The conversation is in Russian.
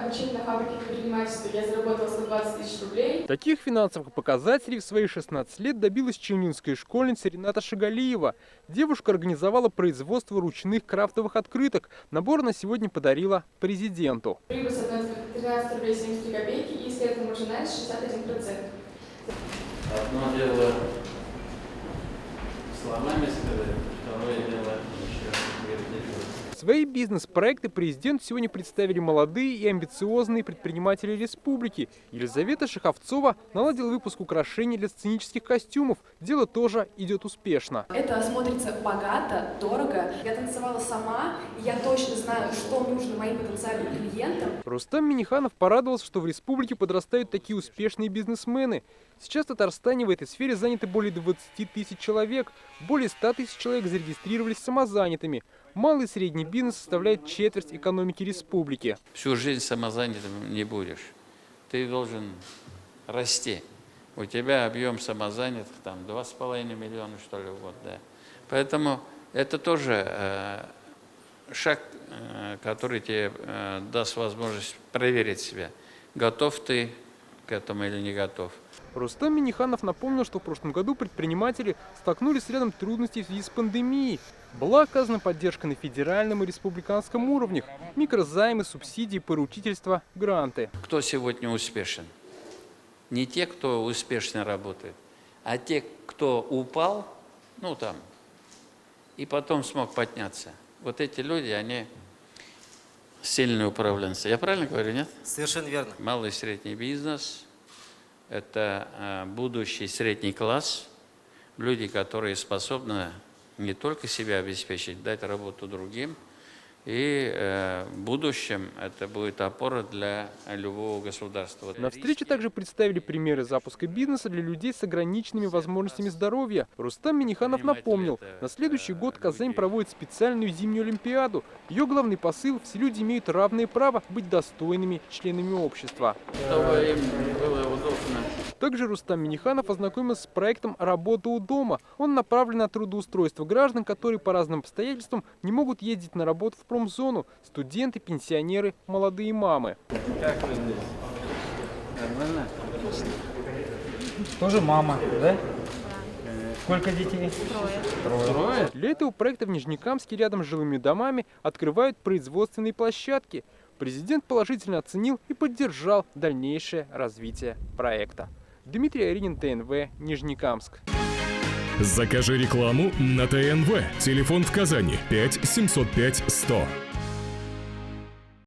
обучение на фабрике предпринимательства я заработала 120 тысяч рублей. Таких финансовых показателей в свои 16 лет добилась челнинская школьница Рената Шагалиева. Девушка организовала производство ручных крафтовых открыток. Набор на сегодня подарила президенту. Прибыль соответственно 13 рублей 73 копейки и средняя маржинальность 61%. Одно дело словами сказать, второе дело еще реализовать. Свои бизнес-проекты президент сегодня представили молодые и амбициозные предприниматели республики. Елизавета Шаховцова наладила выпуск украшений для сценических костюмов. Дело тоже идет успешно. Это смотрится богато, дорого. Я танцевала сама, и я точно знаю, что нужно моим потенциальным клиентам. Рустам Минниханов порадовался, что в республике подрастают такие успешные бизнесмены. Сейчас в Татарстане в этой сфере заняты более 20 тысяч человек. Более 100 тысяч человек зарегистрировались самозанятыми. Малый и средний бизнес составляет четверть экономики республики. Всю жизнь самозанятым не будешь. Ты должен расти. У тебя объем самозанятых там 2,5 миллиона, что ли, в год. Да. Поэтому это тоже шаг, который тебе даст возможность проверить себя. Готов ты к этому или не готов. Рустам Минниханов напомнил, что в прошлом году предприниматели столкнулись с рядом трудностей в связи с пандемией. Была оказана поддержка на федеральном и республиканском уровнях, микрозаймы, субсидии, поручительства, гранты. Кто сегодня успешен? Не те, кто успешно работает, а те, кто упал, ну там, и потом смог подняться. Вот эти люди, они сильные управленцы. Я правильно говорю, нет? Совершенно верно. Малый и средний бизнес – это будущий средний класс, люди, которые способны не только себя обеспечить, дать работу другим, и в будущем это будет опора для любого государства. На встрече также представили примеры запуска бизнеса для людей с ограниченными возможностями здоровья. Рустам Минниханов напомнил, на следующий год Казань проводит специальную зимнюю олимпиаду. Ее главный посыл – все люди имеют равное право быть достойными членами общества. Чтобы им было удобно. Также Рустам Минниханов ознакомился с проектом «Работа у дома». Он направлен на трудоустройство граждан, которые по разным обстоятельствам не могут ездить на работу в промзону. Студенты, пенсионеры, молодые мамы. Как вы здесь? Нормально? Тоже мама, да? Сколько детей? Трое. Для этого проекта в Нижнекамске рядом с жилыми домами открывают производственные площадки. Президент положительно оценил и поддержал дальнейшее развитие проекта. Дмитрий Аринин, ТНВ, Нижнекамск. Закажи рекламу на ТНВ. Телефон в Казани 5 705 100.